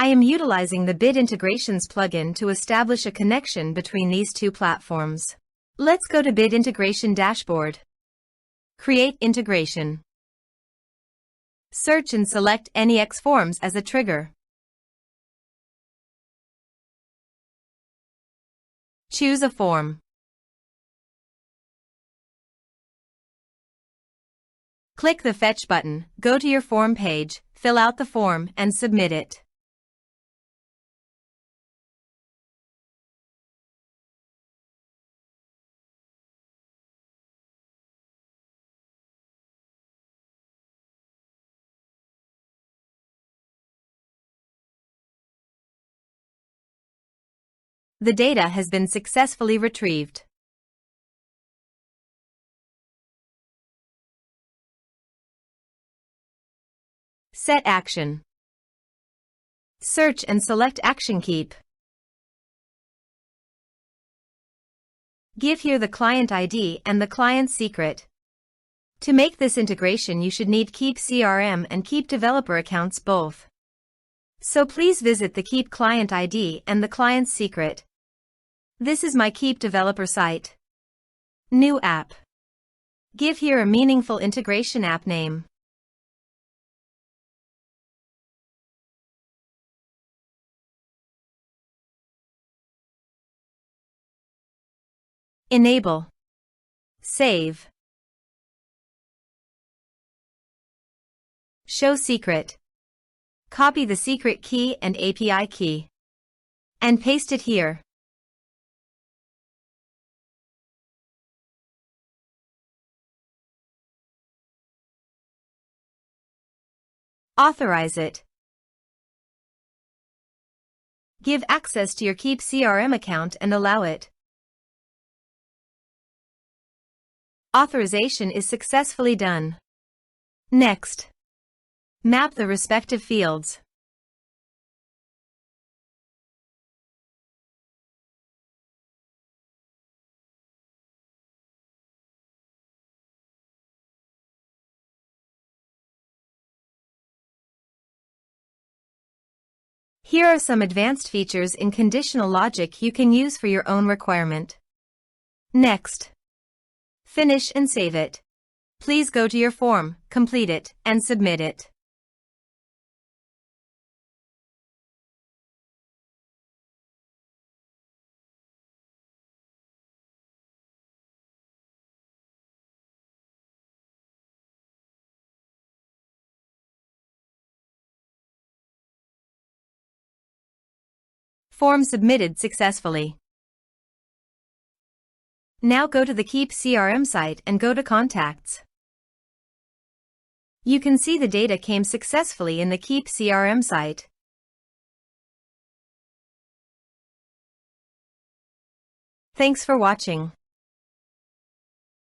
I am utilizing the Bid Integrations plugin to establish a connection between these two platforms. Let's go to Bid Integration Dashboard. Create integration. Search and select NEX Forms as a trigger. Choose a form. Click the Fetch button, go to your form page, fill out the form, and submit it. The data has been successfully retrieved. Set action. Search and select Action Keep. Give here the client ID and the client secret. To make this integration, you should need KeepCRM and KeepDeveloper accounts both. So please visit the Keep client ID and the client secret. This is my KeepDeveloper site. New app. Give here a meaningful integration app name. Enable. Save. Show secret. Copy the secret key and API key. And paste it here. Authorize it. Give access to your KeepCRM account and allow it. Authorization is successfully done. Next. Map the respective fields. Here are some advanced features in conditional logic you can use for your own requirement. Next. Finish and save it. Please go to your form, complete it, and submit it. Form submitted successfully. Now go to the KeepCRM site and go to Contacts. You can see the data came successfully in the KeepCRM site. Thanks for watching.